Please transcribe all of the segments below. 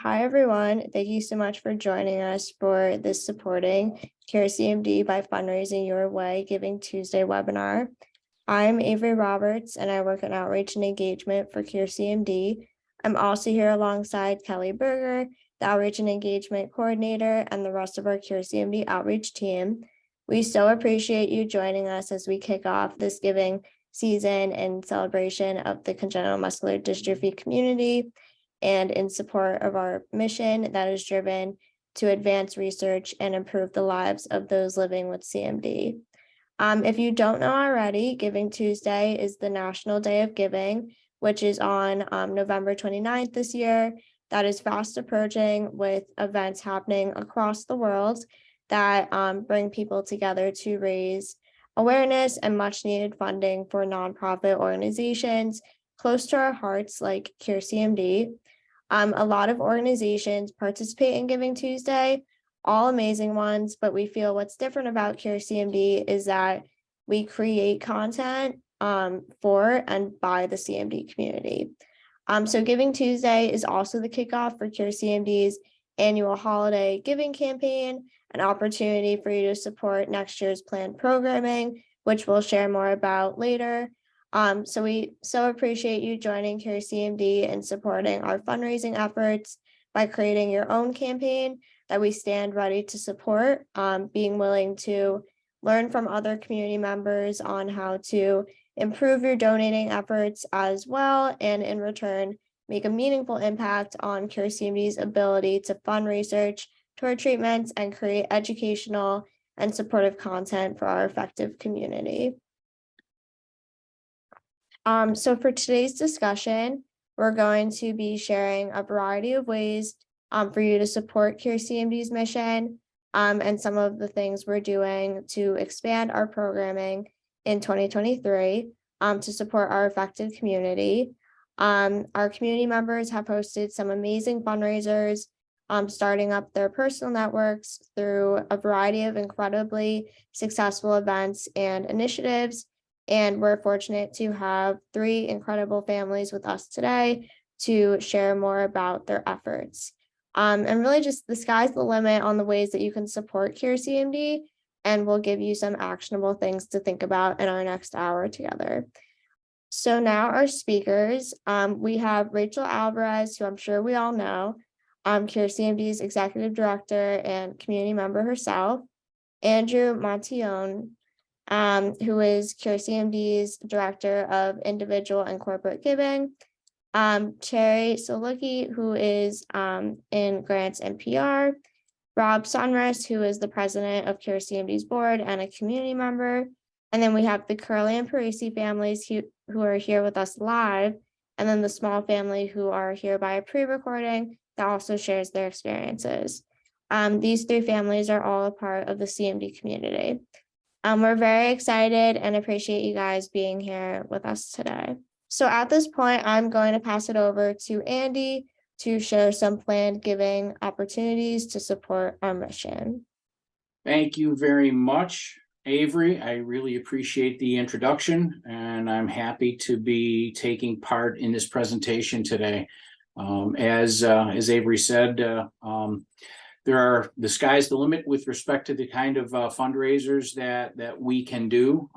Hi, everyone. Thank you so much for joining us for this supporting Cure CMD by Fundraising Your Way Giving Tuesday webinar. I'm Avery Roberts, and I work in outreach and engagement for Cure CMD. I'm also here alongside Kelly Berger, the outreach and engagement coordinator, and the rest of our Cure CMD outreach team. We so appreciate you joining us as we kick off this giving season in celebration of the congenital muscular dystrophy community and in support of our mission that is driven to advance research and improve the lives of those living with CMD. If you don't know already, Giving Tuesday is the National Day of Giving, which is on November 29th this year. That is fast approaching, with events happening across the world that bring people together to raise awareness and much needed funding for nonprofit organizations close to our hearts like Cure CMD. A lot of organizations participate in Giving Tuesday, all amazing ones, but we feel what's different about Cure CMD is that we create content for and by the CMD community. So Giving Tuesday is also the kickoff for Cure CMD's annual holiday giving campaign, an opportunity for you to support next year's planned programming, which we'll share more about later. So we so appreciate you joining Cure CMD and supporting our fundraising efforts by creating your own campaign that we stand ready to support, being willing to learn from other community members on how to improve your donating efforts as well, and in return, make a meaningful impact on Cure CMD's ability to fund research toward treatments and create educational and supportive content for our effective community. So for today's discussion, we're going to be sharing a variety of ways for you to support Cure CMD's mission and some of the things we're doing to expand our programming in 2023 to support our effective community. Our community members have hosted some amazing fundraisers, starting up their personal networks through a variety of incredibly successful events and initiatives. And we're fortunate to have 3 incredible families with us today to share more about their efforts. And really just the sky's the limit on the ways that you can support Cure CMD, and we'll give you some actionable things to think about in our next hour together. So now our speakers, we have Rachel Alvarez, who I'm sure we all know, Cure CMD's executive director and community member herself, Andrew Montillone, who is Cure CMD's Director of Individual and Corporate Giving, Cherry Soluki, who is in Grants and PR, Rob Sonrus, who is the President of Cure CMD's board and a community member, and then we have the Curley and Parisi families who are here with us live, and then the small family who are here by a pre-recording that also shares their experiences. These 3 families are all a part of the CMD community. We're very excited and appreciate you guys being here with us today. So at this point, I'm going to pass it over to Andy to share some planned giving opportunities to support our mission. Thank you very much, Avery. I really appreciate the introduction, and I'm happy to be taking part in this presentation today. As Avery said, the sky's the limit with respect to the kind of fundraisers that we can do.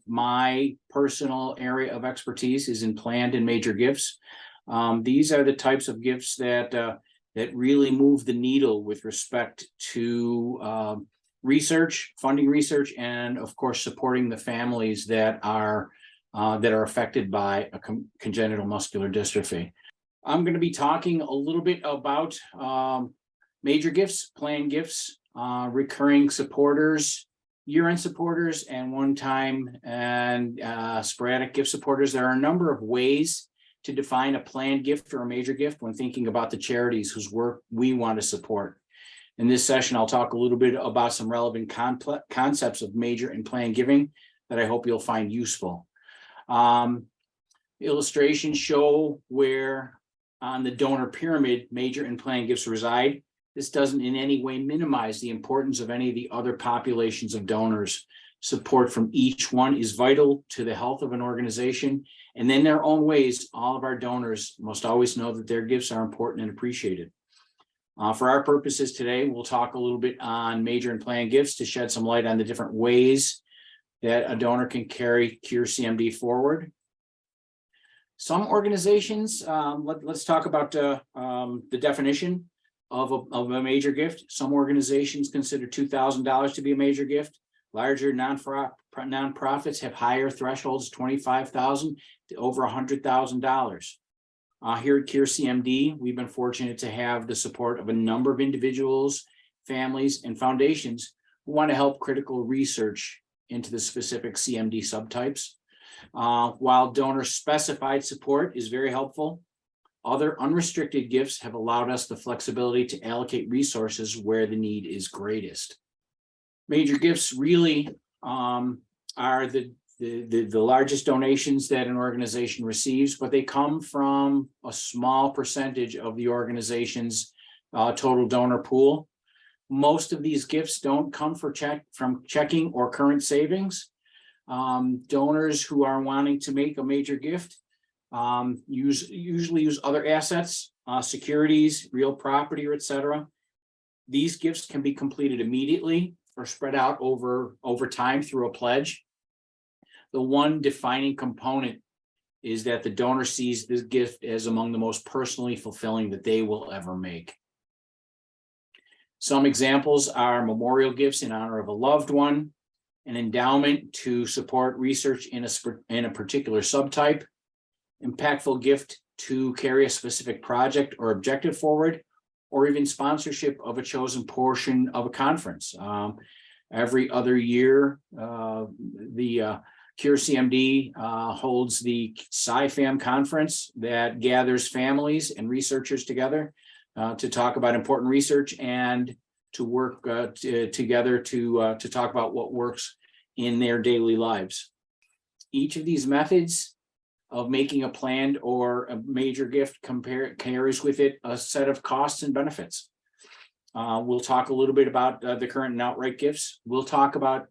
My personal area of expertise is in planned and major gifts. These are the types of gifts that really move the needle with respect to research, funding research, and of course supporting the families that are affected by a congenital muscular dystrophy. I'm going to be talking a little bit about major gifts, planned gifts, recurring supporters, year-end supporters, and one-time and sporadic gift supporters. There are a number of ways to define a planned gift or a major gift when thinking about the charities whose work we want to support. In this session, I'll talk a little bit about some relevant concepts of major and planned giving that I hope you'll find useful. Illustrations show where on the donor pyramid major and planned gifts reside. This doesn't in any way minimize the importance of any of the other populations of donors. Support from each one is vital to the health of an organization, and in their own ways, all of our donors must always know that their gifts are important and appreciated. For our purposes today, we'll talk a little bit on major and planned gifts to shed some light on the different ways that a donor can carry Cure CMD forward. Some organizations, let's talk about the definition of a major gift. Some organizations consider $2,000 to be a major gift. Larger nonprofits have higher thresholds, $25,000 to over $100,000. Here at Cure CMD, we've been fortunate to have the support of a number of individuals, families, and foundations who want to help critical research into the specific CMD subtypes. While donor specified support is very helpful, other unrestricted gifts have allowed us the flexibility to allocate resources where the need is greatest. Major gifts really are the largest donations that an organization receives, but they come from a small percentage of the organization's total donor pool. Most of these gifts don't come from checking or current savings. Donors who are wanting to make a major gift usually use other assets, securities, real property, or etc. These gifts can be completed immediately or spread out over time through a pledge. The one defining component is that the donor sees this gift as among the most personally fulfilling that they will ever make. Some examples are memorial gifts in honor of a loved one, an endowment to support research in a particular subtype, impactful gift to carry a specific project or objective forward, or even sponsorship of a chosen portion of a conference. Every other year, the Cure CMD holds the SciFam conference that gathers families and researchers together to talk about important research and to work together to talk about what works in their daily lives. Each of these methods of making a planned or a major gift carries with it a set of costs and benefits. We'll talk a little bit about the current and outright gifts. We'll talk about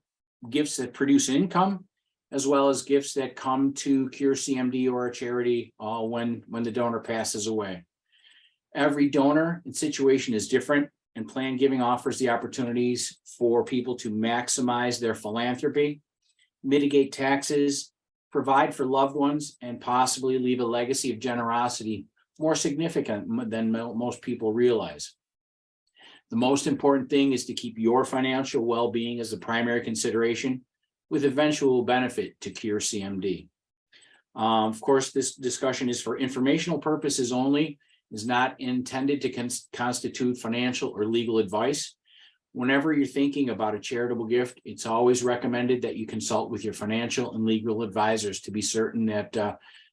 gifts that produce income, as well as gifts that come to Cure CMD or a charity when the donor passes away. Every donor and situation is different, and planned giving offers the opportunities for people to maximize their philanthropy, mitigate taxes, provide for loved ones, and possibly leave a legacy of generosity more significant than most people realize. The most important thing is to keep your financial well-being as the primary consideration, with eventual benefit to Cure CMD. Of course, this discussion is for informational purposes only, is not intended to constitute financial or legal advice. Whenever you're thinking about a charitable gift, it's always recommended that you consult with your financial and legal advisors to be certain that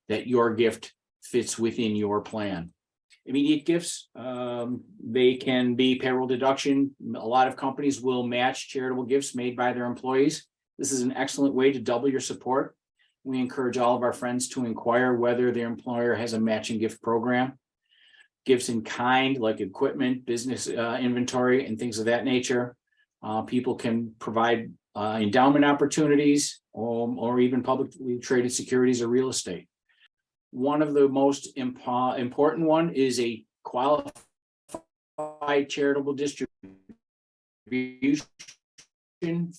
that your gift fits within your plan. Immediate gifts, they can be payroll deduction. A lot of companies will match charitable gifts made by their employees. This is an excellent way to double your support. We encourage all of our friends to inquire whether their employer has a matching gift program. Gifts in kind, like equipment, business inventory, and things of that nature. People can provide endowment opportunities or even publicly traded securities or real estate. One of the most important one is a qualified charitable distribution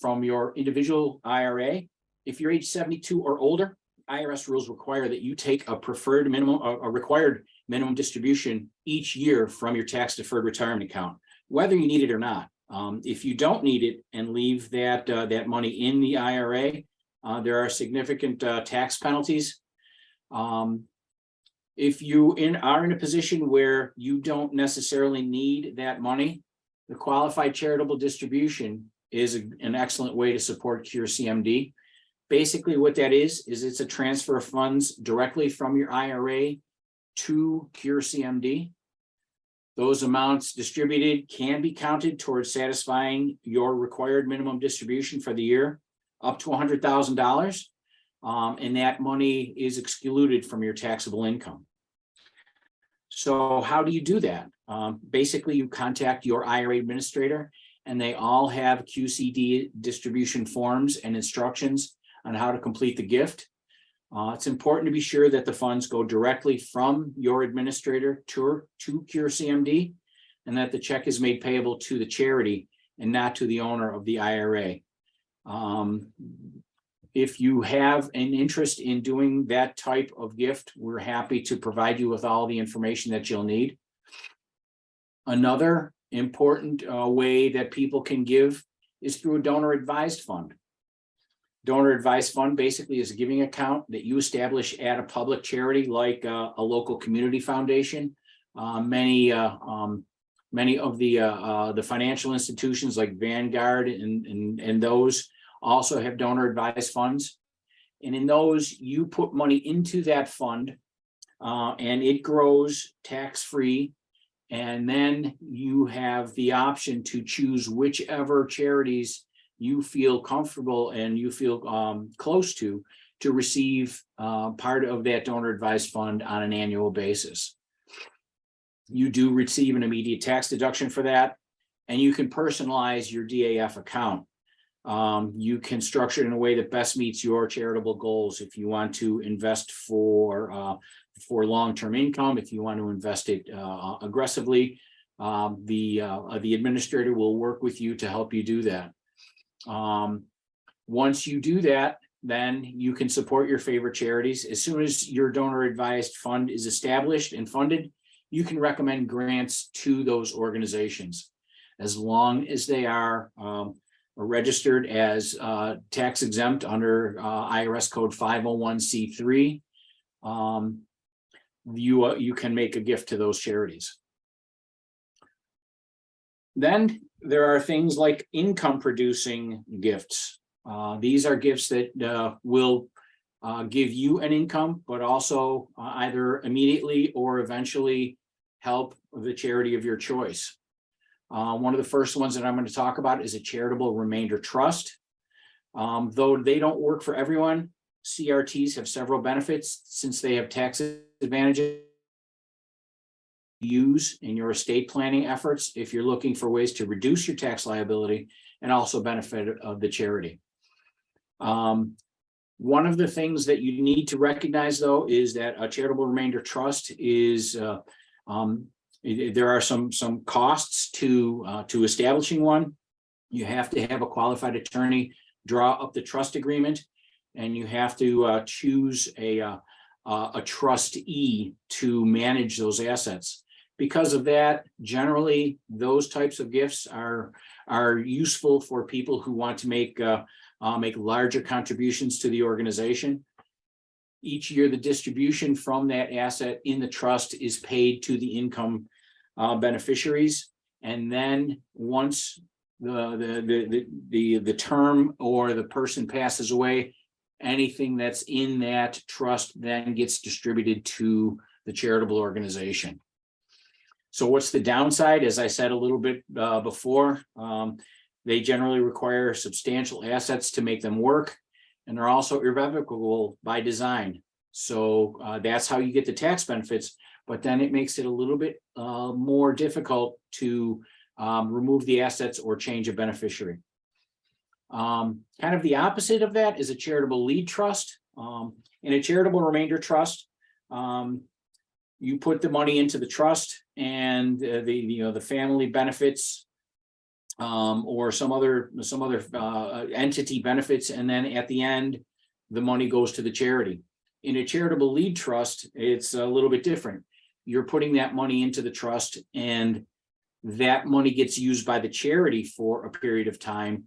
from your individual IRA. If you're age 72 or older, IRS rules require that you take a required minimum distribution each year from your tax deferred retirement account, whether you need it or not. If you don't need it and leave that money in the IRA, there are significant tax penalties. If you are in a position where you don't necessarily need that money, the qualified charitable distribution is an excellent way to support Cure CMD. Basically, what that is it's a transfer of funds directly from your IRA to Cure CMD. Those amounts distributed can be counted towards satisfying your required minimum distribution for the year, up to $100,000, and that money is excluded from your taxable income. So how do you do that? Basically, you contact your IRA administrator, and they all have QCD distribution forms and instructions on how to complete the gift. It's important to be sure that the funds go directly from your administrator to Cure CMD. and that the check is made payable to the charity and not to the owner of the IRA. If you have an interest in doing that type of gift, we're happy to provide you with all the information that you'll need. Another important way that people can give is through a donor advised fund. Donor advised fund basically is a giving account that you establish at a public charity like a local community foundation. Many of the financial institutions like Vanguard and those also have donor advised funds. And in those, you put money into that fund and it grows tax-free. And then you have the option to choose whichever charities you feel comfortable and you feel close to receive part of that donor advised fund on an annual basis. You do receive an immediate tax deduction for that, and you can personalize your DAF account. You can structure it in a way that best meets your charitable goals. If you want to invest for long-term income, if you want to invest it aggressively, the administrator will work with you to help you do that. Once you do that, then you can support your favorite charities. As soon as your donor advised fund is established and funded, you can recommend grants to those organizations, as long as they are registered as tax exempt under IRS code 501c3. You can make a gift to those charities. Then there are things like income producing gifts. These are gifts that will give you an income, but also either immediately or eventually help the charity of your choice. One of the first ones that I'm going to talk about is a charitable remainder trust. Though they don't work for everyone, CRTs have several benefits since they have tax advantages use in your estate planning efforts if you're looking for ways to reduce your tax liability and also benefit of the charity. One of the things that you need to recognize, though, is that a charitable remainder trust is there are some costs to establishing one. You have to have a qualified attorney draw up the trust agreement, and you have to choose a trustee to manage those assets. Because of that, generally, those types of gifts are useful for people who want to make larger contributions to the organization. Each year, the distribution from that asset in the trust is paid to the income beneficiaries, and then once the term or the person passes away, anything that's in that trust then gets distributed to the charitable organization. So what's the downside? As I said a little bit before, they generally require substantial assets to make them work, and they're also irrevocable by design. So that's how you get the tax benefits, but then it makes it a little bit more difficult to remove the assets or change a beneficiary. Kind of the opposite of that is a charitable lead trust. In a charitable remainder trust, you put the money into the trust, and the family benefits or some other entity benefits, and then at the end, the money goes to the charity. In a charitable lead trust, it's a little bit different. You're putting that money into the trust, and that money gets used by the charity for a period of time.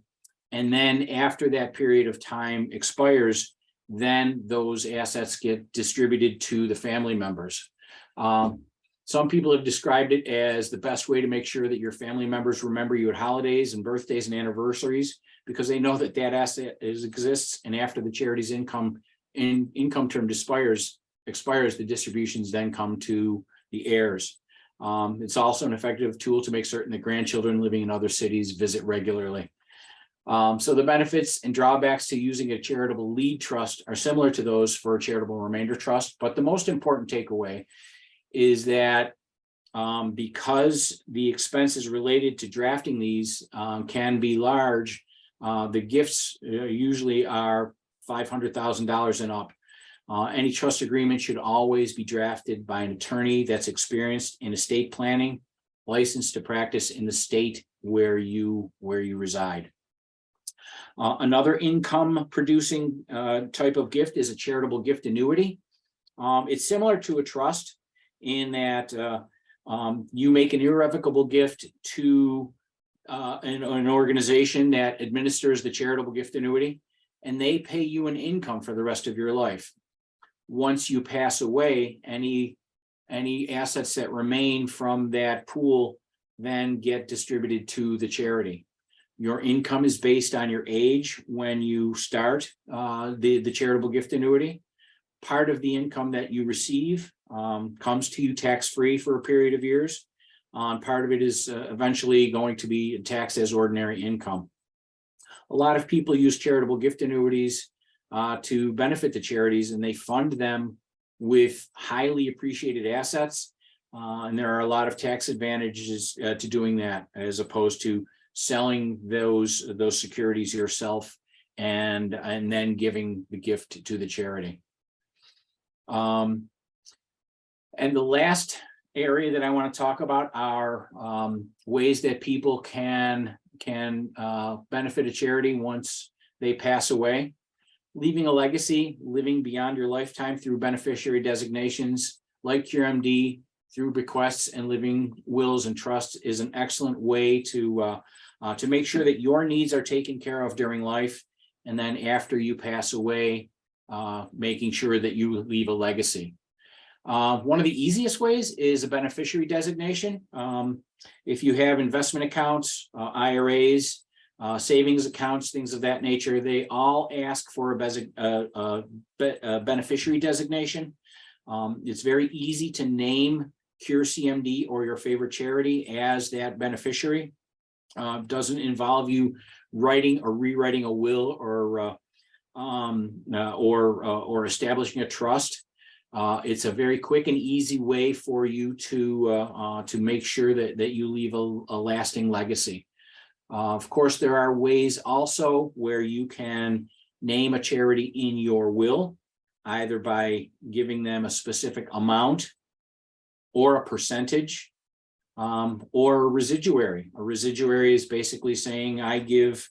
And then after that period of time expires, then those assets get distributed to the family members. Some people have described it as the best way to make sure that your family members remember you at holidays and birthdays and anniversaries, because they know that that asset exists, and after the charity's income term expires, the distributions then come to the heirs. It's also an effective tool to make certain that grandchildren living in other cities visit regularly. So the benefits and drawbacks to using a charitable lead trust are similar to those for a charitable remainder trust, but the most important takeaway is that because the expenses related to drafting these can be large, the gifts usually are $500,000 and up. Any trust agreement should always be drafted by an attorney that's experienced in estate planning licensed to practice in the state where you reside. Another income producing type of gift is a charitable gift annuity. It's similar to a trust in that you make an irrevocable gift to an organization that administers the charitable gift annuity, and they pay you an income for the rest of your life. Once you pass away, any assets that remain from that pool then get distributed to the charity. Your income is based on your age when you start the charitable gift annuity. Part of the income that you receive comes to you tax-free for a period of years. Part of it is eventually going to be taxed as ordinary income. A lot of people use charitable gift annuities to benefit the charities, and they fund them with highly appreciated assets. And there are a lot of tax advantages to doing that, as opposed to selling those securities yourself and then giving the gift to the charity. And the last area that I want to talk about are ways that people can benefit a charity once they pass away. Leaving a legacy, living beyond your lifetime through beneficiary designations like Cure CMD, through bequests and living wills and trusts is an excellent way to make sure that your needs are taken care of during life, and then after you pass away, making sure that you leave a legacy. One of the easiest ways is a beneficiary designation. If you have investment accounts, IRAs, savings accounts, things of that nature, they all ask for a beneficiary designation. It's very easy to name Cure CMD or your favorite charity as that beneficiary. Doesn't involve you writing or rewriting a will or establishing a trust. It's a very quick and easy way for you to make sure that you leave a lasting legacy. Of course, there are ways also where you can name a charity in your will, either by giving them a specific amount or a percentage, or a residuary. A residuary is basically saying, I give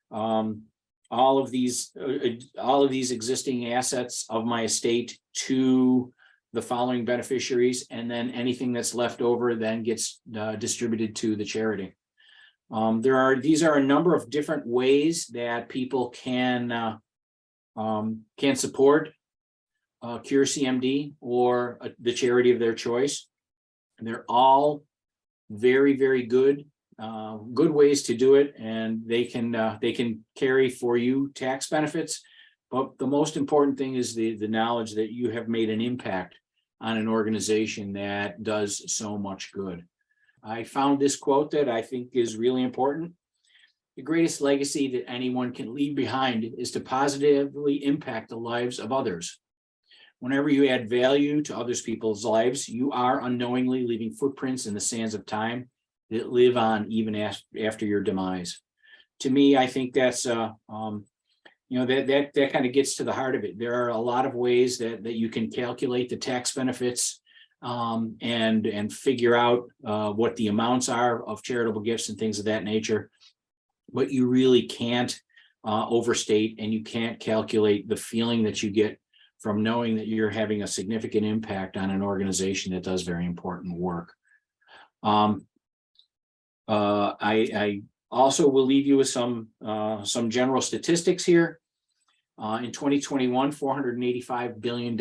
all of these existing assets of my estate to the following beneficiaries, and then anything that's left over then gets distributed to the charity. These are a number of different ways that people can support Cure CMD or the charity of their choice. And they're all very, very good ways to do it, and they can carry for you tax benefits. But the most important thing is the knowledge that you have made an impact on an organization that does so much good. I found this quote that I think is really important. The greatest legacy that anyone can leave behind is to positively impact the lives of others. Whenever you add value to other people's lives, you are unknowingly leaving footprints in the sands of time that live on even after your demise. To me, I think that's that kind of gets to the heart of it. There are a lot of ways that you can calculate the tax benefits and figure out what the amounts are of charitable gifts and things of that nature, but you really can't overstate, and you can't calculate the feeling that you get from knowing that you're having a significant impact on an organization that does very important work. I also will leave you with some general statistics here. In 2021, $485 billion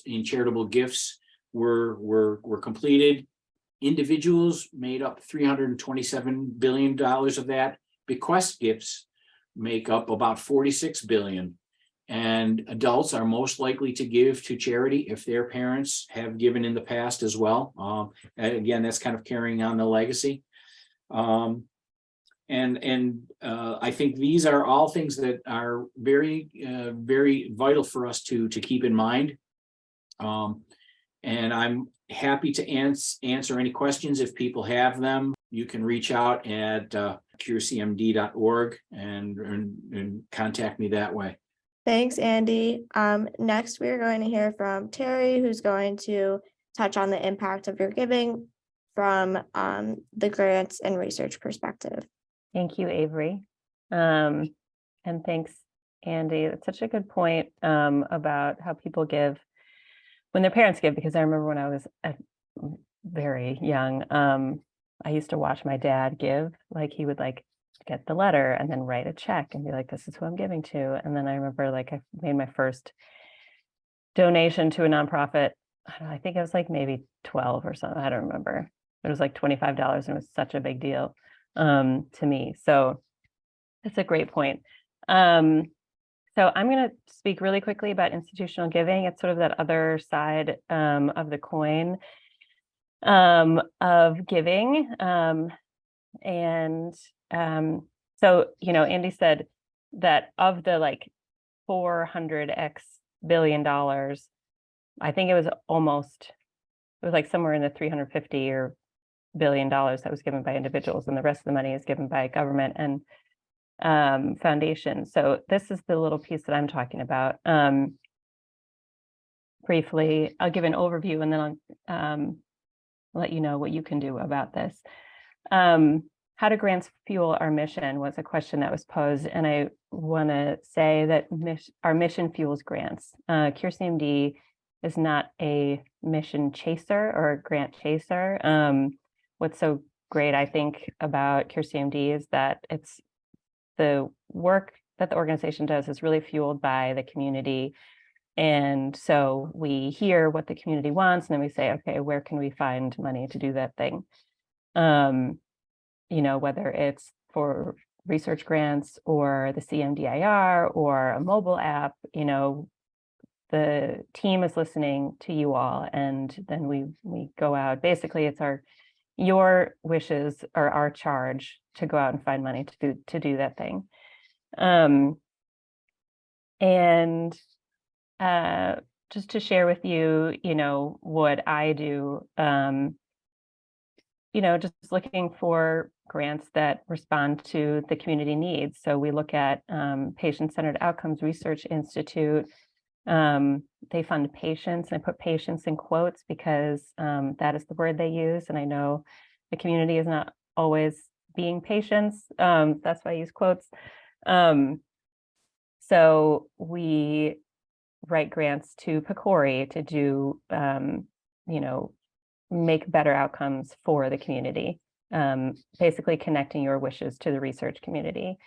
in charitable gifts were completed. Individuals made up $327 billion of that. Bequest gifts make up about $46 billion. And adults are most likely to give to charity if their parents have given in the past as well. Again, that's kind of carrying on the legacy. I think these are all things that are very, very vital for us to keep in mind. And I'm happy to answer any questions if people have them. You can reach out at curecmd.org and contact me that way. Thanks, Andy. Next, we're going to hear from Terry, who's going to touch on the impact of your giving from the grants and research perspective. Thank you, Avery. And thanks, Andy. That's such a good point about how people give when their parents give, because I remember when I was very young, I used to watch my dad give, like he would like get the letter and then write a check and be like, this is who I'm giving to. And then I remember like I made my first donation to a nonprofit. I don't know, I think it was like maybe 12 or something. I don't remember. It was like $25 and it was such a big deal to me. So that's a great point. So I'm going to speak really quickly about institutional giving. It's sort of that other side of the coin of giving. So, you know, Andy said that of the like 400x billion dollars, I think it was like somewhere in the 350 or billion dollars that was given by individuals, and the rest of the money is given by government and foundation. So this is the little piece that I'm talking about. Briefly, I'll give an overview and then I'll let you know what you can do about this. How do grants fuel our mission was a question that was posed, and I want to say that our mission fuels grants. Cure CMD is not a mission chaser or a grant chaser. What's so great, I think, about Cure CMD is that it's the work that the organization does is really fueled by the community. And so we hear what the community wants, and then we say, okay, where can we find money to do that thing? You know, whether it's for research grants or the CMDIR or a mobile app, you know, the team is listening to you all, and then we go out. Basically, it's your wishes are our charge to go out and find money to do that thing. Just to share with you, you know, what I do, you know, just looking for grants that respond to the community needs. So we look at Patient-Centered Outcomes Research Institute. They fund patients, and I put patients in quotes because that is the word they use. And I know the community is not always being patients. That's why I use quotes. So we write grants to PCORI to do, you know, make better outcomes for the community, basically connecting your wishes to the research community.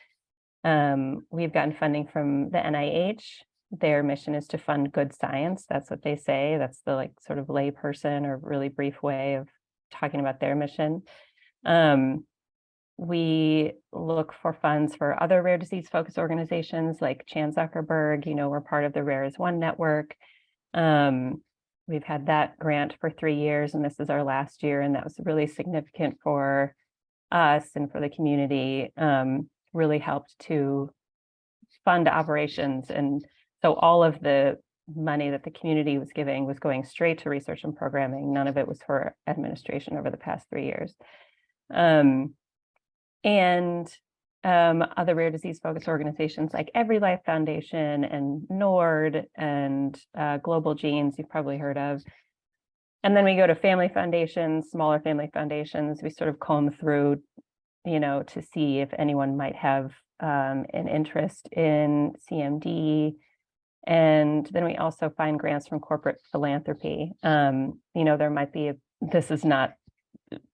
We've gotten funding from the NIH. Their mission is to fund good science. That's what they say. That's the like sort of layperson or really brief way of talking about their mission. We look for funds for other rare disease focused organizations like Chan Zuckerberg. You know, we're part of the Rare as One network. We've had that grant for 3 years, and this is our last year, and that was really significant for us and for the community. Really helped to fund operations, and so all of the money that the community was giving was going straight to research and programming. None of it was for administration over the past 3 years. Other rare disease focused organizations like Every Life Foundation and NORD and Global Genes, you've probably heard of. And then we go to family foundations, smaller family foundations. We sort of comb through, you know, to see if anyone might have an interest in CMD. And then we also find grants from corporate philanthropy. You know, there might be, this is not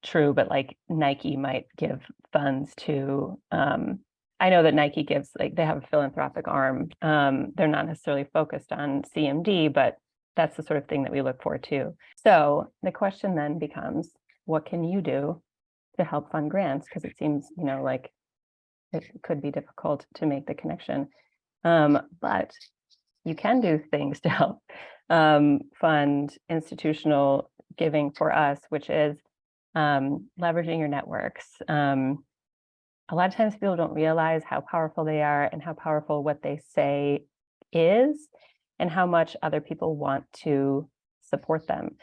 true, but like Nike might give funds to, I know that Nike gives, like they have a philanthropic arm. They're not necessarily focused on CMD, but that's the sort of thing that we look for too. So the question then becomes, what can you do to help fund grants? Because it seems, you know, like it could be difficult to make the connection. But you can do things to help fund institutional giving for us, which is leveraging your networks. A lot of times people don't realize how powerful they are and how powerful what they say is, and how much other people want to support them.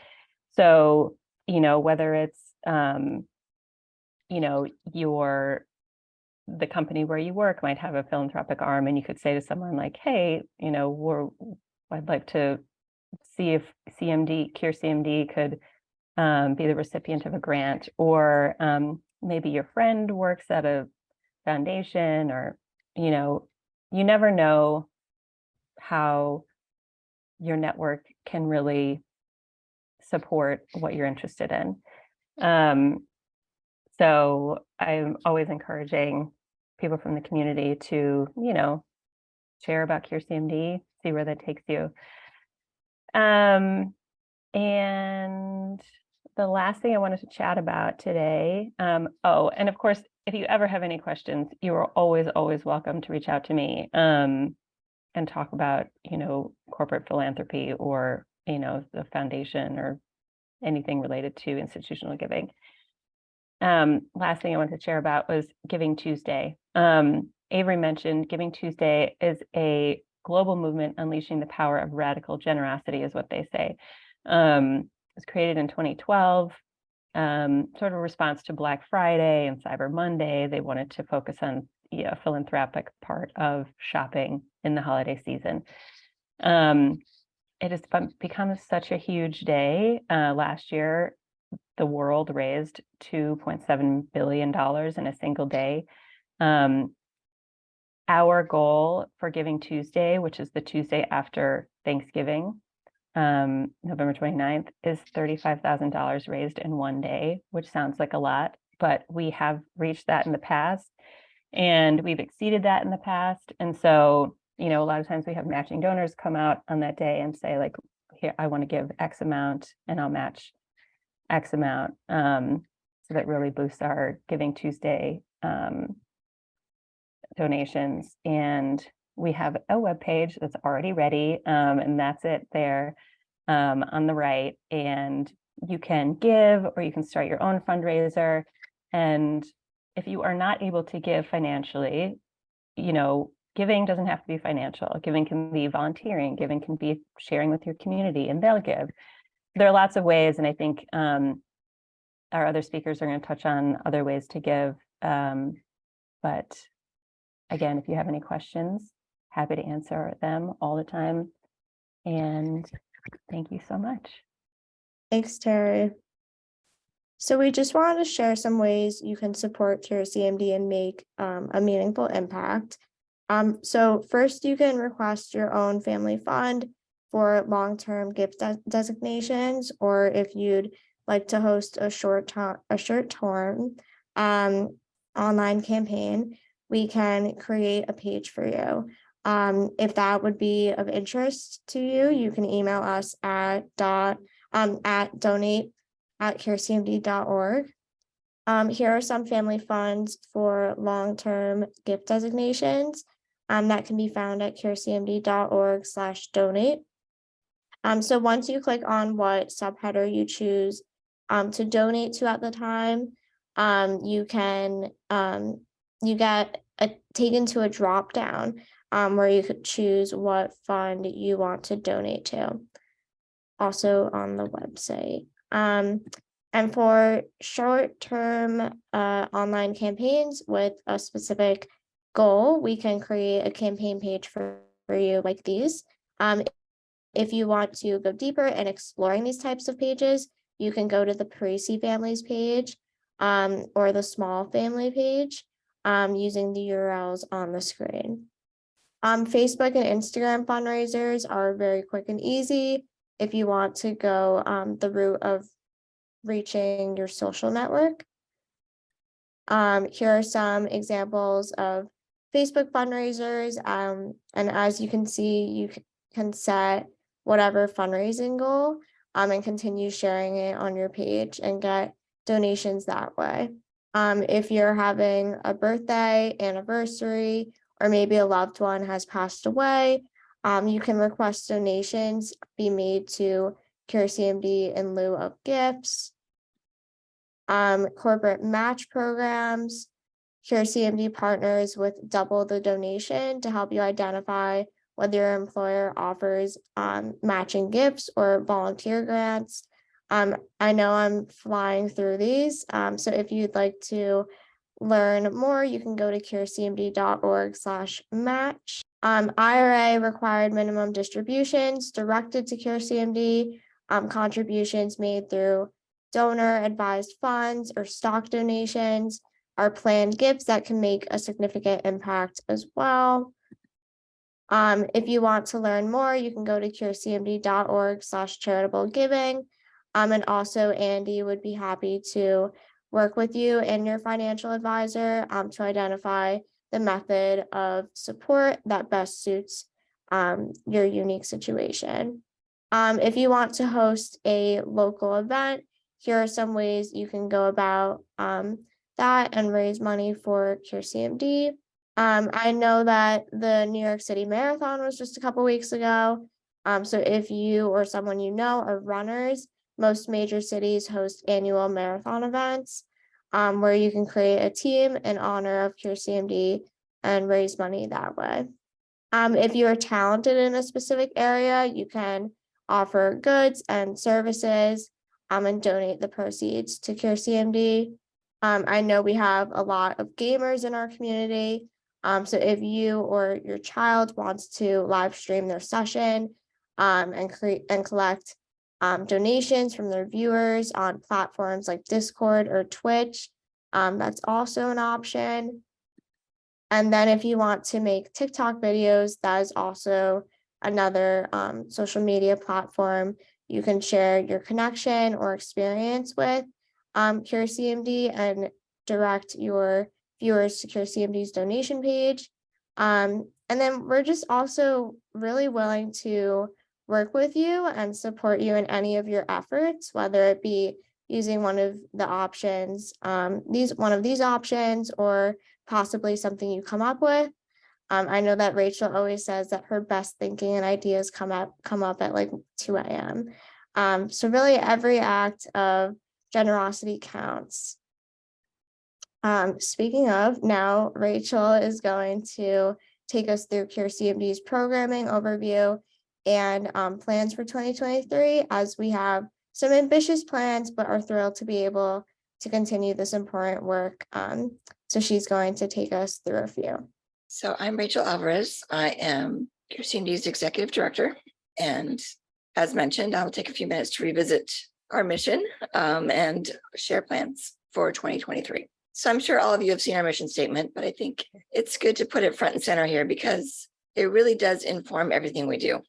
So, you know, whether it's, you know, the company where you work might have a philanthropic arm, and you could say to someone like, hey, you know, I'd like to see if Cure CMD could be the recipient of a grant, or maybe your friend works at a foundation, or, you never know how your network can really support what you're interested in. So I'm always encouraging people from the community to, share about Cure CMD, see where that takes you. And the last thing I wanted to chat about today, and of course, if you ever have any questions, you are always welcome to reach out to me and talk about, corporate philanthropy, or, the foundation, or anything related to institutional giving. Last thing I wanted to share about was Giving Tuesday. Avery mentioned Giving Tuesday is a global movement unleashing the power of radical generosity, is what they say. It was created in 2012, sort of a response to Black Friday and Cyber Monday. They wanted to focus on a philanthropic part of shopping in the holiday season. It has become such a huge day. Last year, the world raised $2.7 billion in a single day. Our goal for Giving Tuesday, which is the Tuesday after Thanksgiving, November 29th, is $35,000 raised in one day, which sounds like a lot, but we have reached that in the past, and we've exceeded that in the past. And so, a lot of times we have matching donors come out on that day and say, like, here, I want to give X amount and I'll match X amount. So that really boosts our Giving Tuesday donations. And we have a webpage that's already ready, and that's it there on the right. And you can give, or you can start your own fundraiser. And if you are not able to give financially, giving doesn't have to be financial. Giving can be volunteering. Giving can be sharing with your community, and they'll give. There are lots of ways, and I think our other speakers are going to touch on other ways to give. But again, if you have any questions, happy to answer them all the time. And thank you so much. Thanks, Terry. So we just wanted to share some ways you can support Cure CMD and make a meaningful impact. So first, you can request your own family fund for long-term gift designations, or if you'd like to host a short-term online campaign, we can create a page for you. If that would be of interest to you, you can email us at donate@curecmd.org. Here are some family funds for long-term gift designations that can be found at curecmd.org/donate. So once you click on what subheader you choose to donate to at the time, you get taken to a drop down where you could choose what fund you want to donate to, also on the website. And for short-term online campaigns with a specific goal, we can create a campaign page for you like these. If you want to go deeper in exploring these types of pages, you can go to the Parisi Families page or the Small Family page using the URLs on the screen. Facebook and Instagram fundraisers are very quick and easy if you want to go the route of reaching your social network. Here are some examples of Facebook fundraisers, and as you can see, you can set whatever fundraising goal and continue sharing it on your page and get donations that way. If you're having a birthday, anniversary, or maybe a loved one has passed away, you can request donations be made to Cure CMD in lieu of gifts. Corporate match programs. Cure CMD partners with double the donation to help you identify whether your employer offers matching gifts or volunteer grants. I know I'm flying through these, so if you'd like to learn more, you can go to curecmd.org/match. IRA required minimum distributions directed to Cure CMD, contributions made through donor advised funds or stock donations are planned gifts that can make a significant impact as well. If you want to learn more, you can go to curecmd.org/charitable giving. And also Andy would be happy to work with you and your financial advisor to identify the method of support that best suits your unique situation. If you want to host a local event, here are some ways you can go about that and raise money for Cure CMD. I know that the New York City Marathon was just a couple weeks ago. So if you or someone you know are runners, most major cities host annual marathon events where you can create a team in honor of Cure CMD and raise money that way. If you are talented in a specific area, you can offer goods and services and donate the proceeds to Cure CMD. I know we have a lot of gamers in our community. So if you or your child wants to live stream their session and collect donations from their viewers on platforms like Discord or Twitch, that's also an option. And then if you want to make TikTok videos, that is also another social media platform you can share your connection or experience with Cure CMD and direct your viewers to Cure CMD's donation page. And then we're just also really willing to work with you and support you in any of your efforts, whether it be using one of the options, one of these options, or possibly something you come up with. I know that Rachel always says that her best thinking and ideas come up at like 2 a.m. So really every act of generosity counts. Speaking of, now Rachel is going to take us through Cure CMD's programming overview and plans for 2023, as we have some ambitious plans, but are thrilled to be able to continue this important work. So she's going to take us through a few. So I'm Rachel Alvarez. I am Cure CMD's executive director. And as mentioned, I'll take a few minutes to revisit our mission and share plans for 2023. So I'm sure all of you have seen our mission statement, but I think it's good to put it front and center here because it really does inform everything we do.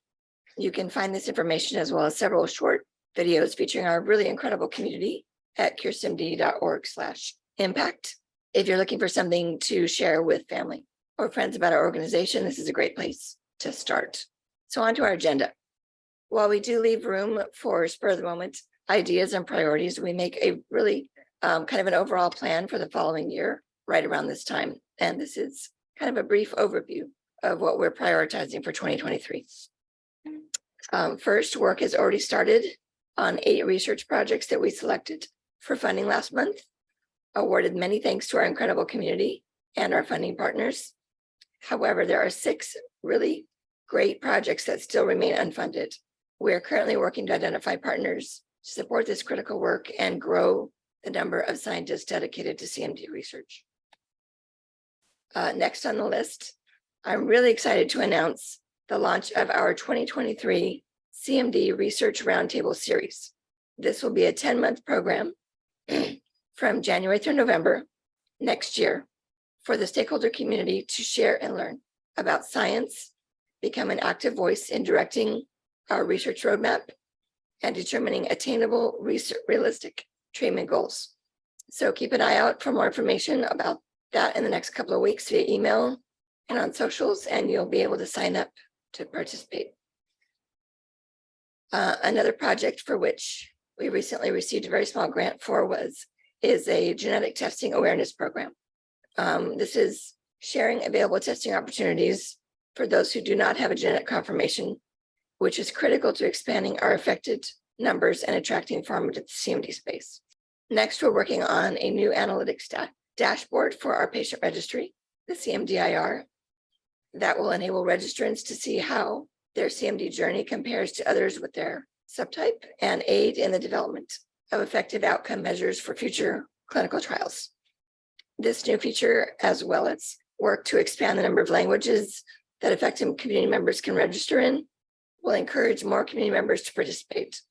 You can find this information as well as several short videos featuring our really incredible community at curecmd.org/impact. If you're looking for something to share with family or friends about our organization, this is a great place to start. So on to our agenda. While we do leave room for spur of the moment ideas and priorities, we make a really kind of an overall plan for the following year right around this time. And this is kind of a brief overview of what we're prioritizing for 2023. First, work has already started on 8 research projects that we selected for funding last month. Awarded many thanks to our incredible community and our funding partners. However, there are 6 really great projects that still remain unfunded. We are currently working to identify partners to support this critical work and grow the number of scientists dedicated to CMD research. Next on the list, I'm really excited to announce the launch of our 2023 CMD Research Roundtable Series. This will be a 10-month program from January through November next year for the stakeholder community to share and learn about science, become an active voice in directing our research roadmap, and determining attainable, realistic treatment goals. So keep an eye out for more information about that in the next couple of weeks via email and on socials, and you'll be able to sign up to participate. Another project for which we recently received a very small grant for is a genetic testing awareness program. This is sharing available testing opportunities for those who do not have a genetic confirmation, which is critical to expanding our affected numbers and attracting pharma to the CMD space. Next, we're working on a new analytics dashboard for our patient registry, the CMDIR, that will enable registrants to see how their CMD journey compares to others with their subtype and aid in the development of effective outcome measures for future clinical trials. This new feature, as well as work to expand the number of languages that affected community members can register in, will encourage more community members to participate.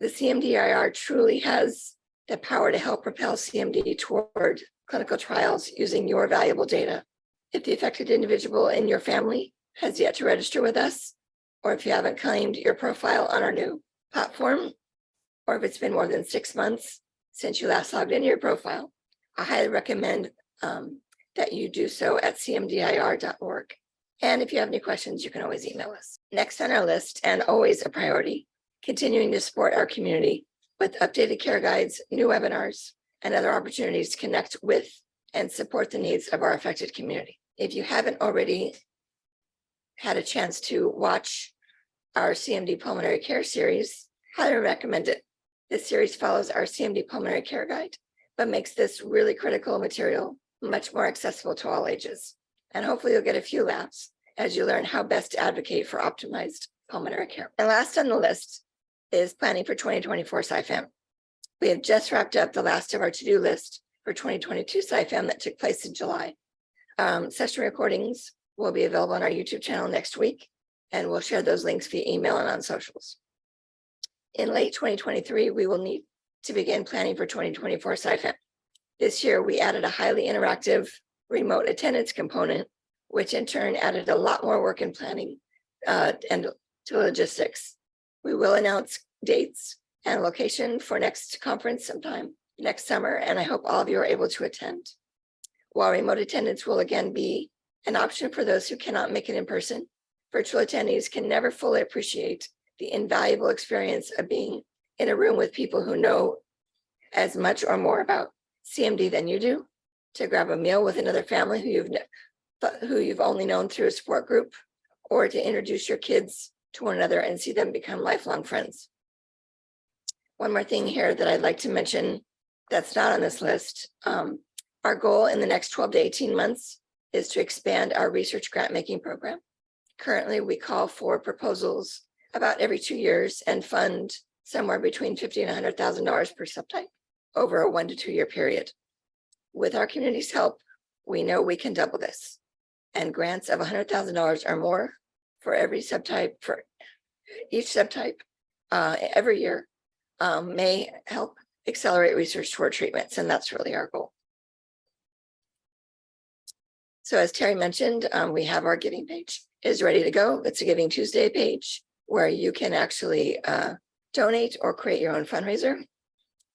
The CMDIR truly has the power to help propel CMD toward clinical trials using your valuable data. If the affected individual in your family has yet to register with us, or if you haven't claimed your profile on our new platform, or if it's been more than 6 months since you last logged into your profile, I highly recommend that you do so at cmdir.org. And if you have any questions, you can always email us. Next on our list, and always a priority, continuing to support our community with updated care guides, new webinars, and other opportunities to connect with and support the needs of our affected community. If you haven't already had a chance to watch our CMD Pulmonary Care series, highly recommend it. This series follows our CMD Pulmonary Care Guide, but makes this really critical material much more accessible to all ages. And hopefully you'll get a few laughs as you learn how best to advocate for optimized pulmonary care. And last on the list is planning for 2024 SciFam. We have just wrapped up the last of our to-do list for 2022 SciFam that took place in July. Session recordings will be available on our YouTube channel next week, and we'll share those links via email and on socials. In late 2023, we will need to begin planning for 2024 SciFam. This year, we added a highly interactive remote attendance component, which in turn added a lot more work in planning and to logistics. We will announce dates and location for next conference sometime next summer, and I hope all of you are able to attend. While remote attendance will again be an option for those who cannot make it in person, virtual attendees can never fully appreciate the invaluable experience of being in a room with people who know as much or more about CMD than you do, to grab a meal with another family who you've only known through a support group, or to introduce your kids to one another and see them become lifelong friends. One more thing here that I'd like to mention that's not on this list. Our goal in the next 12 to 18 months is to expand our research grant making program. Currently, we call for proposals about every 2 years and fund somewhere between $50,000 and $100,000 per subtype over a 1 to 2 year period. With our community's help, we know we can double this, and grants of $100,000 or more for every subtype, for each subtype every year may help accelerate research toward treatments, and that's really our goal. So as Terry mentioned, we have our giving page is ready to go. It's a Giving Tuesday page where you can actually donate or create your own fundraiser.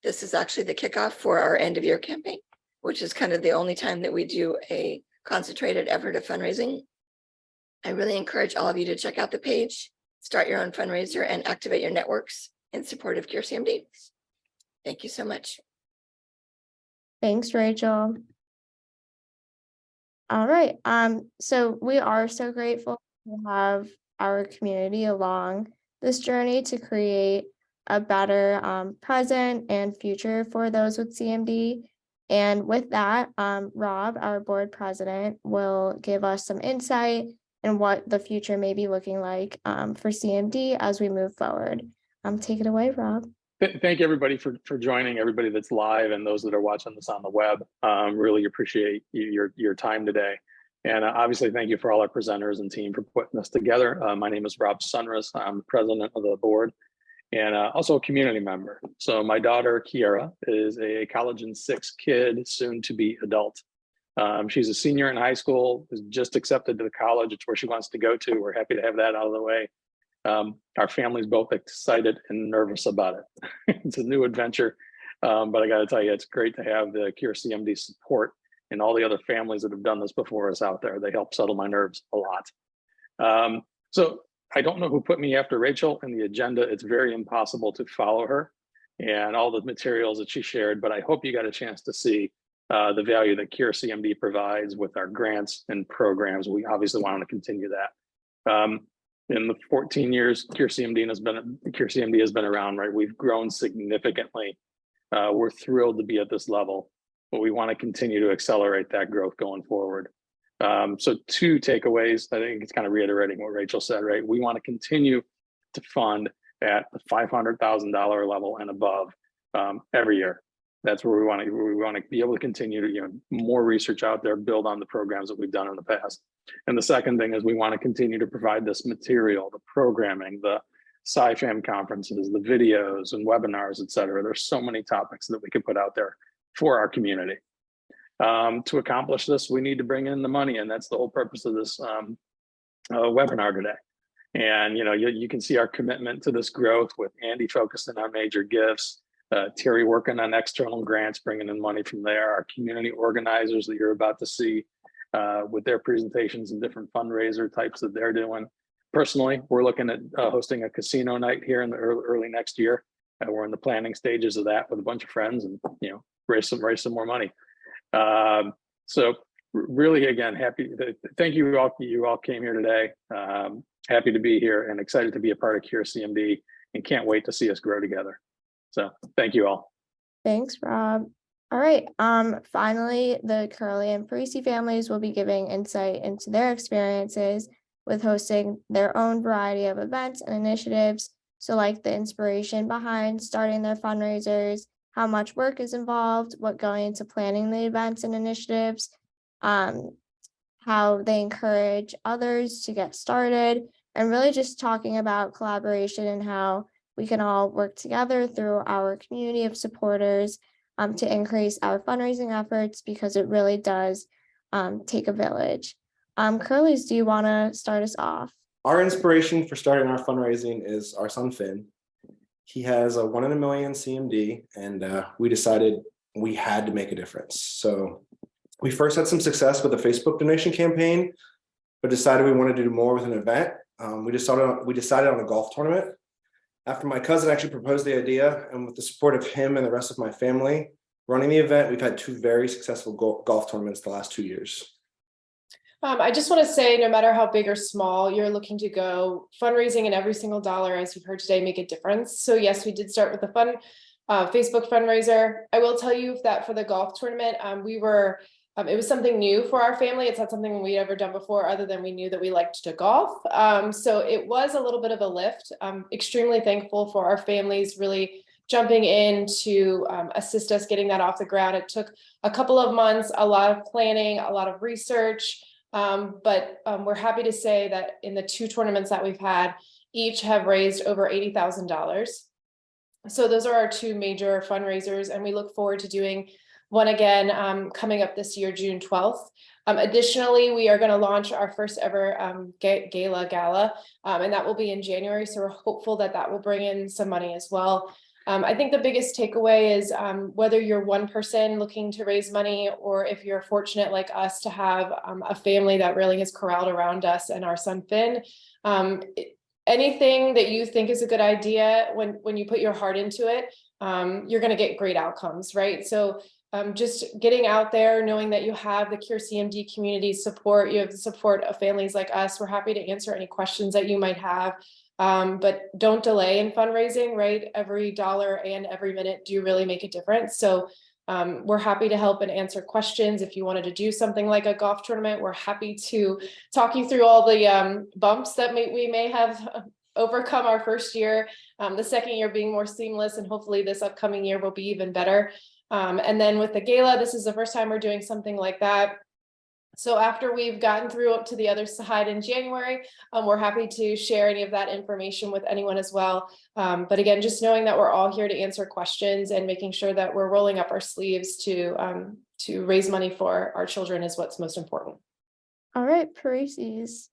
This is actually the kickoff for our end of year campaign, which is kind of the only time that we do a concentrated effort of fundraising. I really encourage all of you to check out the page, start your own fundraiser, and activate your networks in support of Cure CMD. Thank you so much. Thanks, Rachel. All right. So we are so grateful to have our community along this journey to create a better present and future for those with CMD. And with that, Rob, our board president, will give us some insight in what the future may be looking like for CMD as we move forward. Take it away, Rob. Thank you, everybody, for joining, everybody that's live and those that are watching this on the web. Really appreciate your time today. And obviously, thank you for all our presenters and team for putting this together. My name is Rob Sunris. I'm the president of the board and also a community member. So my daughter, Kiara, is a college and 6 kid, soon to be adult. She's a senior in high school, is just accepted to the college. It's where she wants to go to. We're happy to have that out of the way. Our family's both excited and nervous about it. It's a new adventure, but I got to tell you, it's great to have the Cure CMD support and all the other families that have done this before us out there. They help settle my nerves a lot. So I don't know who put me after Rachel in the agenda. It's very impossible to follow her and all the materials that she shared, but I hope you got a chance to see the value that Cure CMD provides with our grants and programs. We obviously want to continue that. In the 14 years Cure CMD has been around, right? We've grown significantly. We're thrilled to be at this level, but we want to continue to accelerate that growth going forward. So 2 takeaways. I think it's kind of reiterating what Rachel said, right? We want to continue to fund at the $500,000 level and above every year. That's where we want to be able to continue to, more research out there, build on the programs that we've done in the past. And the second thing is we want to continue to provide this material, the programming, the SciFam conferences, the videos and webinars, et cetera. There's so many topics that we could put out there for our community. To accomplish this, we need to bring in the money, and that's the whole purpose of this webinar today. And you can see our commitment to this growth with Andy focusing on major gifts, Terry working on external grants, bringing in money from there, our community organizers that you're about to see with their presentations and different fundraiser types that they're doing. Personally, we're looking at hosting a casino night here in the early next year. We're in the planning stages of that with a bunch of friends, and raise some more money. So really, again, thank you all. You all came here today. Happy to be here and excited to be a part of Cure CMD, and can't wait to see us grow together. So thank you all. Thanks, Rob. All right. Finally, the Curley and Parisi families will be giving insight into their experiences with hosting their own variety of events and initiatives. So like the inspiration behind starting their fundraisers, how much work is involved, what going into planning the events and initiatives, how they encourage others to get started, and really just talking about collaboration and how we can all work together through our community of supporters to increase our fundraising efforts, because it really does take a village. Curly's, do you want to start us off? Our inspiration for starting our fundraising is our son, Finn. He has a 1 in a million CMD, and we decided we had to make a difference. So we first had some success with a Facebook donation campaign, but decided we wanted to do more with an event. We decided on a golf tournament. After my cousin actually proposed the idea, and with the support of him and the rest of my family running the event, we've had 2 very successful golf tournaments the last 2 years. I just want to say, no matter how big or small you're looking to go, fundraising and every single dollar, as you've heard today, make a difference. So yes, we did start with a fun Facebook fundraiser. I will tell you that for the golf tournament, it was something new for our family. It's not something we'd ever done before, other than we knew that we liked to golf. So it was a little bit of a lift. I'm extremely thankful for our families really jumping in to assist us getting that off the ground. It took a couple of months, a lot of planning, a lot of research. But we're happy to say that in the 2 tournaments that we've had, each have raised over $80,000. So those are our 2 major fundraisers, and we look forward to doing one again coming up this year, June 12th. Additionally, we are going to launch our first ever gala, and that will be in January. So we're hopeful that that will bring in some money as well. I think the biggest takeaway is whether you're one person looking to raise money, or if you're fortunate like us to have a family that really has corralled around us and our son Finn. Anything that you think is a good idea, when you put your heart into it, you're going to get great outcomes, right? So just getting out there, knowing that you have the Cure CMD community support, you have the support of families like us. We're happy to answer any questions that you might have. But don't delay in fundraising, right? Every dollar and every minute do really make a difference. So we're happy to help and answer questions. If you wanted to do something like a golf tournament, we're happy to talk you through all the bumps that we may have overcome our first year, the second year being more seamless, and hopefully this upcoming year will be even better. And then with the gala, this is the first time we're doing something like that. So after we've gotten through up to the other side in January, we're happy to share any of that information with anyone as well. But again, just knowing that we're all here to answer questions and making sure that we're rolling up our sleeves to raise money for our children is what's most important. All right, Parisi's.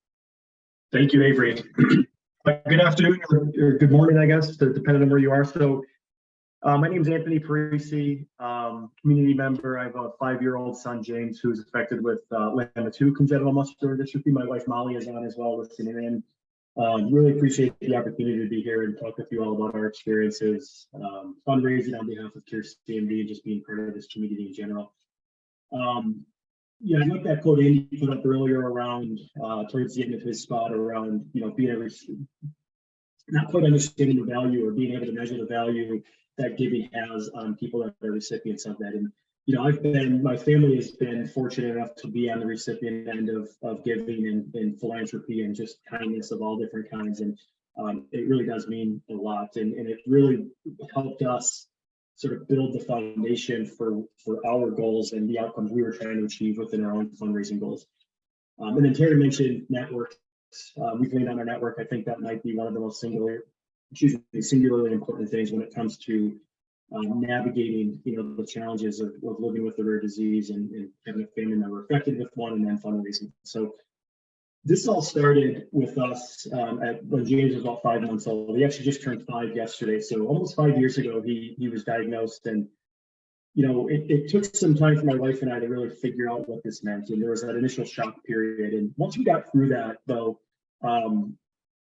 Thank you, Avery. Good afternoon or good morning, I guess, depending on where you are. So my name is Anthony Parisi, community member. I have a 5-year-old son, James, who's affected with Lambda 2 congenital muscular dystrophy. My wife, Molly, is on as well, listening in. Really appreciate the opportunity to be here and talk with you all about our experiences, fundraising on behalf of Cure CMD, and just being part of this community in general. Yeah, I like that quote Andy put up earlier around towards the end of his spot around, being able to not quite understanding the value or being able to measure the value that giving has on people that are recipients of that. And my family has been fortunate enough to be on the recipient end of giving and philanthropy and just kindness of all different kinds, and it really does mean a lot, and it really helped us sort of build the foundation for our goals and the outcomes we were trying to achieve within our own fundraising goals. And then Terry mentioned networks. We've leaned on our network. I think that might be one of the most singular singularly important things when it comes to navigating, the challenges of living with a rare disease and having a family member affected with one, and then fundraising. So this all started with us when James was about 5 months old. He actually just turned 5 yesterday. So almost 5 years ago, he was diagnosed, and it took some time for my wife and I to really figure out what this meant. And there was that initial shock period. And once we got through that, though,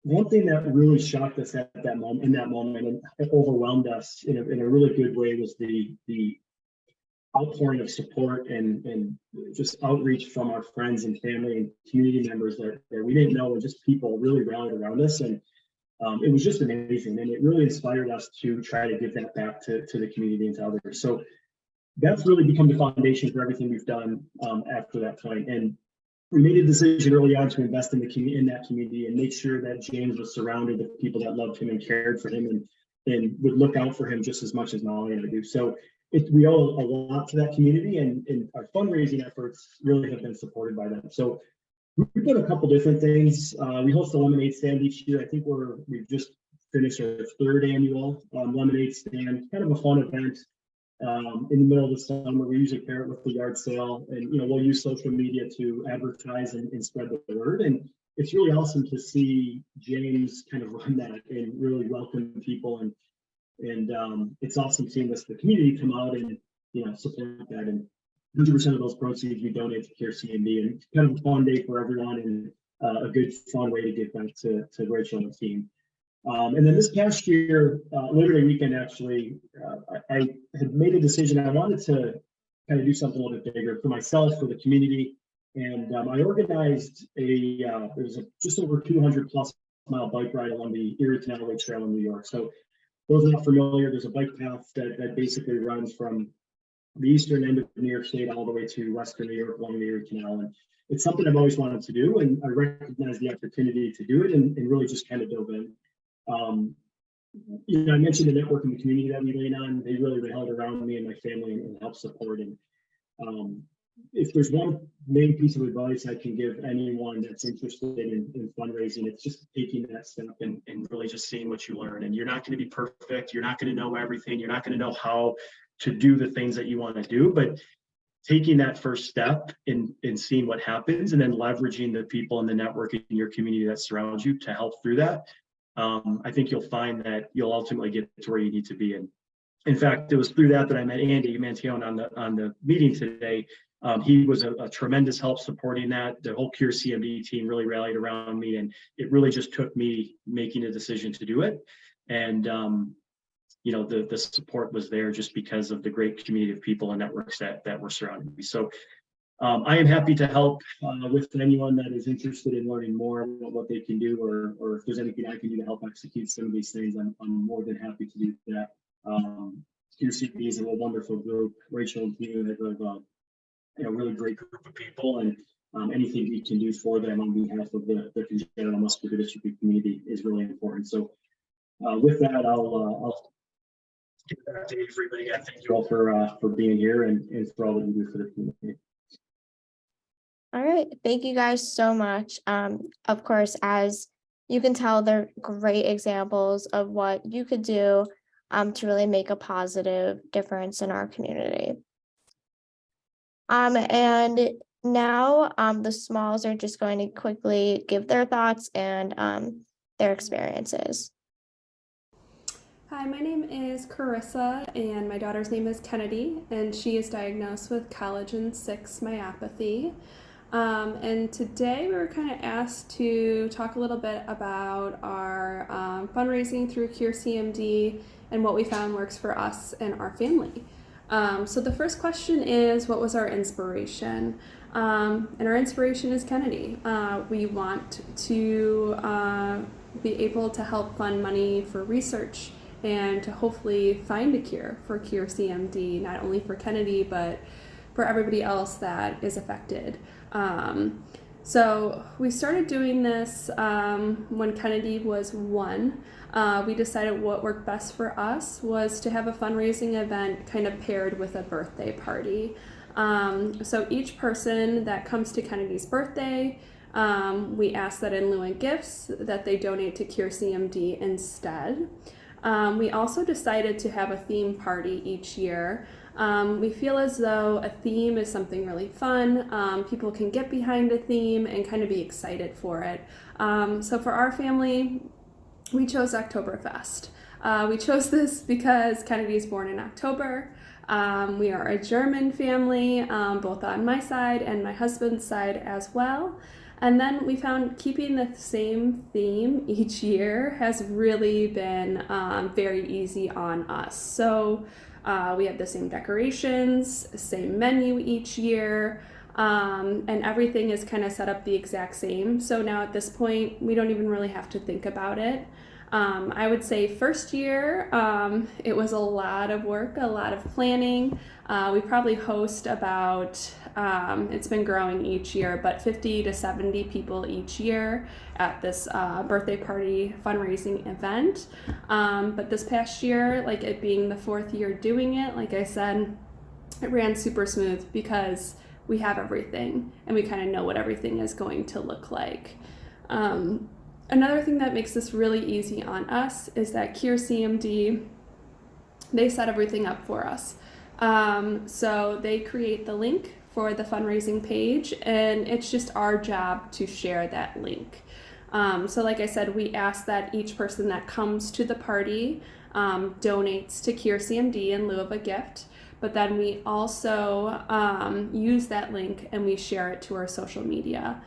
one thing that really shocked us in that moment, and it overwhelmed us in a really good way, was the outpouring of support and just outreach from our friends and family and community members that we didn't know, and just people really rallied around us. And it was just amazing. And it really inspired us to try to give that back to the community and to others. So that's really become the foundation for everything we've done after that point. And we made a decision early on to invest in that community and make sure that James was surrounded with people that loved him and cared for him and would look out for him just as much as Molly and I do. So we owe a lot to that community, and our fundraising efforts really have been supported by them. So we've done a couple different things. We host a lemonade stand each year. I think we've just finished our 3rd annual lemonade stand, kind of a fun event. In the middle of the summer, we usually pair it with the yard sale, and we'll use social media to advertise and spread the word. And it's really awesome to see James kind of run that and really welcome people, and it's awesome seeing the community come out and support that. And 100% of those proceeds we donate to Cure CMD, and it's kind of a fun day for everyone, and a good fun way to give back to Rachel and the team. And then this past year, Labor Day weekend, actually, I had made a decision. I wanted to kind of do something a little bit bigger for myself, for the community. And I organized there was just over 200 plus mile bike ride along the Erie Canal Trail in New York. So those are not familiar, there's a bike path that basically runs from the eastern end of New York State all the way to western New York along the Erie Canal. And it's something I've always wanted to do, and I recognized the opportunity to do it and really just kind of dove in. I mentioned the network and the community that we lean on. They really held around me and my family and helped support. And if there's one main piece of advice I can give anyone that's interested in fundraising, it's just taking that step and really just seeing what you learn. And you're not going to be perfect. You're not going to know everything. You're not going to know how to do the things that you want to do, but taking that first step in seeing what happens, and then leveraging the people in the network in your community that surrounds you to help through that. I think you'll find that you'll ultimately get to where you need to be. And in fact, it was through that I met Andy Mantione on the meeting today. He was a tremendous help supporting that. The whole Cure CMD team really rallied around me, and it really just took me making a decision to do it. And the support was there just because of the great community of people and networks that were surrounding me. So I am happy to help with anyone that is interested in learning more about what they can do, or if there's anything I can do to help execute some of these things, I'm more than happy to do that. Cure CMD is a wonderful group. Rachel and team have a really great group of people, and anything we can do for them on behalf of the congenital muscular dystrophy community is really important. So with that, I'll give it back to everybody. I thank you all for being here and for all that you do for the community. All right, thank you guys so much. Of course, as you can tell, they're great examples of what you could do to really make a positive difference in our community. And now the Smalls are just going to quickly give their thoughts and their experiences. Hi, my name is Carissa, and my daughter's name is Kennedy, and she is diagnosed with collagen 6 myopathy. And today we were kind of asked to talk a little bit about our fundraising through Cure CMD and what we found works for us and our family. So the first question is, what was our inspiration? And our inspiration is Kennedy. We want to be able to help fund money for research and to hopefully find a cure for Cure CMD, not only for Kennedy, but for everybody else that is affected. So we started doing this when Kennedy was 1. We decided what worked best for us was to have a fundraising event kind of paired with a birthday party. So each person that comes to Kennedy's birthday We ask that in lieu of gifts that they donate to Cure CMD instead. We also decided to have a theme party each year. We feel as though a theme is something really fun. People can get behind a theme and kind of be excited for it. So for our family, we chose Oktoberfest. We chose this because Kennedy is born in October. We are a German family, both on my side and my husband's side as well. And then we found keeping the same theme each year has really been very easy on us. So we have the same decorations, same menu each year, and everything is kind of set up the exact same. So now at this point, we don't even really have to think about it. I would say first year, it was a lot of work, a lot of planning. We probably host about, it's been growing each year, but 50 to 70 people each year at this birthday party fundraising event. But this past year, like it being the 4th year doing it, like I said, it ran super smooth because we have everything and we kind of know what everything is going to look like. Another thing that makes this really easy on us is that Cure CMD, they set everything up for us. So they create the link for the fundraising page, and it's just our job to share that link. So like I said, we ask that each person that comes to the party donates to Cure CMD in lieu of a gift, but then we also use that link and we share it to our social media.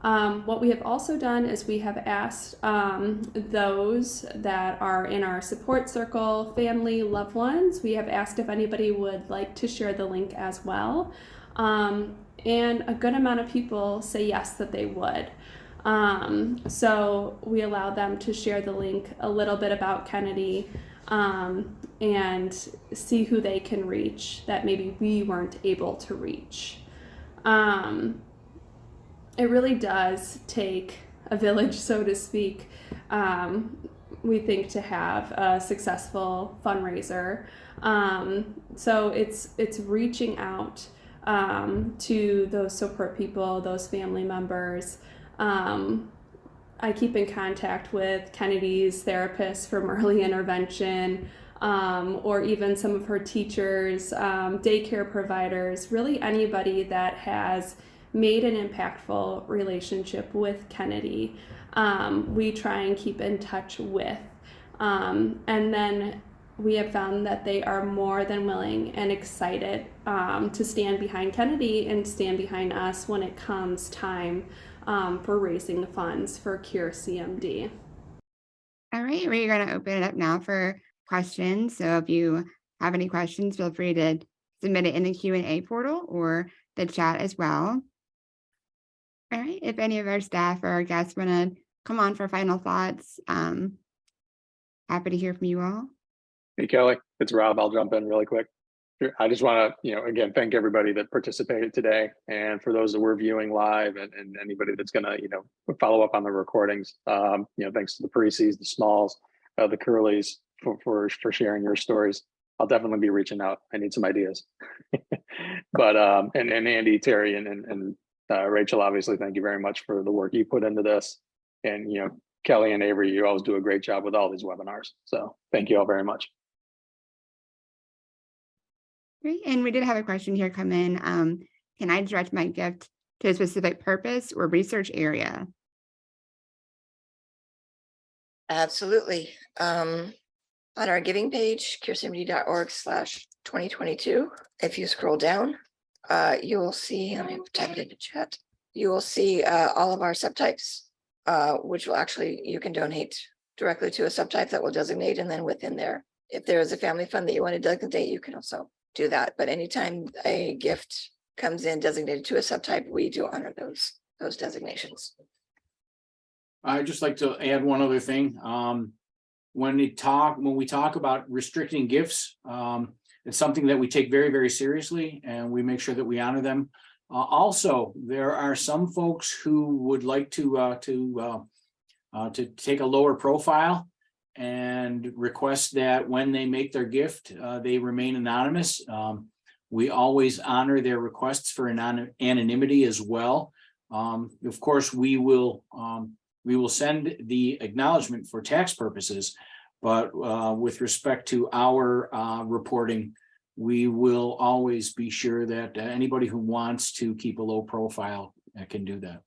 What we have also done is we have asked those that are in our support circle, family, loved ones, we have asked if anybody would like to share the link as well. And a good amount of people say yes, that they would. So we allow them to share the link, a little bit about Kennedy, and see who they can reach that maybe we weren't able to reach. It really does take a village, so to speak, we think, to have a successful fundraiser. So it's reaching out to those support people, those family members. I keep in contact with Kennedy's therapist from early intervention, or even some of her teachers, daycare providers, really anybody that has made an impactful relationship with Kennedy. We try and keep in touch with. And then we have found that they are more than willing and excited to stand behind Kennedy and stand behind us when it comes time for raising funds for Cure CMD. All right, we're going to open it up now for questions. So if you have any questions, feel free to submit it in the Q&A portal or the chat as well. All right, if any of our staff or our guests want to come on for final thoughts, happy to hear from you all. Hey, Kelly, it's Rob. I'll jump in really quick. I just want to, again, thank everybody that participated today. And for those that were viewing live and anybody that's going to, follow up on the recordings, thanks to the Parisis, the Smalls, the Curleys for sharing your stories. I'll definitely be reaching out. I need some ideas. But, and Andy, Terry, and Rachel, obviously, thank you very much for the work you put into this. And, Kelly and Avery, you always do a great job with all these webinars. So thank you all very much. Great, and we did have a question here come in. Can I direct my gift to a specific purpose or research area? Absolutely. On our giving page, curecmd.org/2022, if you scroll down, you will see, let me type it in the chat. You will see all of our subtypes, which will actually, you can donate directly to a subtype that will designate, and then within there, if there is a family fund that you want to designate, you can also do that. But anytime a gift comes in designated to a subtype, we do honor those designations. I'd just like to add one other thing. When we talk about restricting gifts, it's something that we take very, very seriously, and we make sure that we honor them. Also, there are some folks who would like to take a lower profile and request that when they make their gift, they remain anonymous. We always honor their requests for anonymity as well. Of course, we will send the acknowledgement for tax purposes, but with respect to our reporting, we will always be sure that anybody who wants to keep a low profile can do that.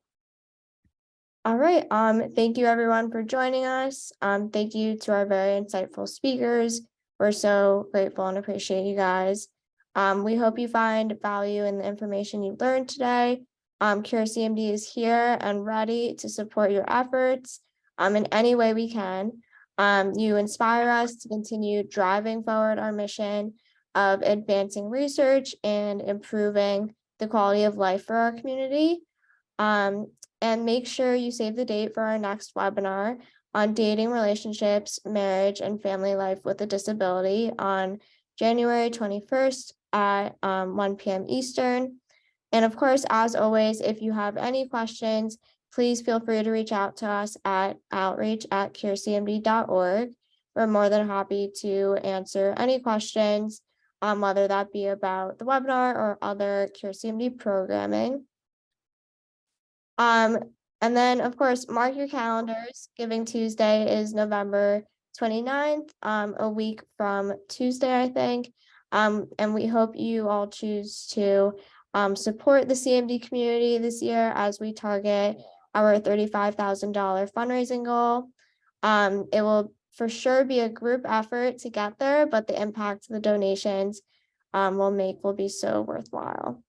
All right, thank you everyone for joining us. Thank you to our very insightful speakers. We're so grateful and appreciate you guys. We hope you find value in the information you learned today. Cure CMD is here and ready to support your efforts in any way we can. You inspire us to continue driving forward our mission of advancing research and improving the quality of life for our community. And make sure you save the date for our next webinar on dating, relationships, marriage, and family life with a disability on January 21st at 1 p.m. Eastern. And of course, as always, if you have any questions, please feel free to reach out to us at outreach@curecmd.org. We're more than happy to answer any questions, whether that be about the webinar or other Cure CMD programming. And then, of course, mark your calendars. Giving Tuesday is November 29th, a week from Tuesday, I think. And we hope you all choose to support the CMD community this year as we target our $35,000 fundraising goal. It will for sure be a group effort to get there, but the impact the donations will be so worthwhile.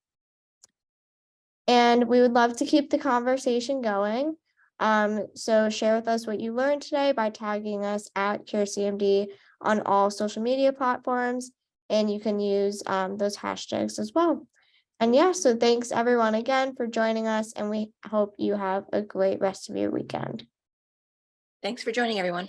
And we would love to keep the conversation going. So share with us what you learned today by tagging us at Cure CMD on all social media platforms. And you can use those hashtags as well. And yeah, so thanks everyone again for joining us, and we hope you have a great rest of your weekend. Thanks for joining, everyone.